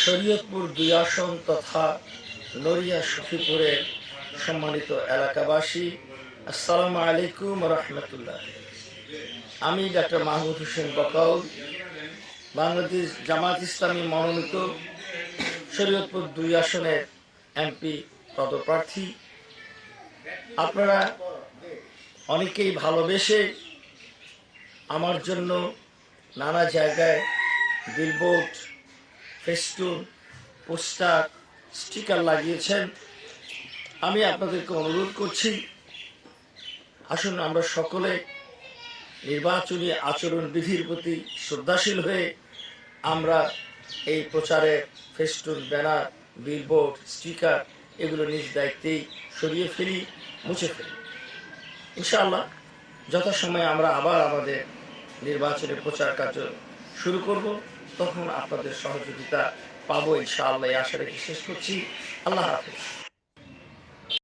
শরীয়তপুর ২ আসন তথা নড়িয়া সখীপুরের সম্মানিত এলাকাবাসী, আসসালামু আলাইকুম রহমতুল্লাহ। আমি ডাক্তার মাহমুদ হোসেন বকাউল, বাংলাদেশ জামাত ইসলামী মনোনীত শরীয়তপুর ২ আসনের এমপি পদপ্রার্থী। আপনারা অনেকেই ভালোবেসে আমার জন্য নানা জায়গায় বিলবোর্ড, ফেস্টুন, পোস্টার, স্টিকার লাগিয়েছেন। আমি আপনাদেরকে অনুরোধ করছি, আসুন আমরা সকলে নির্বাচনী আচরণ বিধির প্রতি শ্রদ্ধাশীল হয়ে আমরা এই প্রচারে ফেস্টুন, ব্যানার, বিলবোর্ড, স্টিকার এগুলো নিজ দায়িত্বেই সরিয়ে ফেলি, মুছে ফেলি। ইনশাআল্লাহ যথাসময়ে আমরা আবার আমাদের নির্বাচনী প্রচার কার্য শুরু করব, তখন আপনাদের সহযোগিতা পাবো ইনশাআল্লাহ। এই আশা রেখে শেষ করছি। আল্লাহ হাফেজ।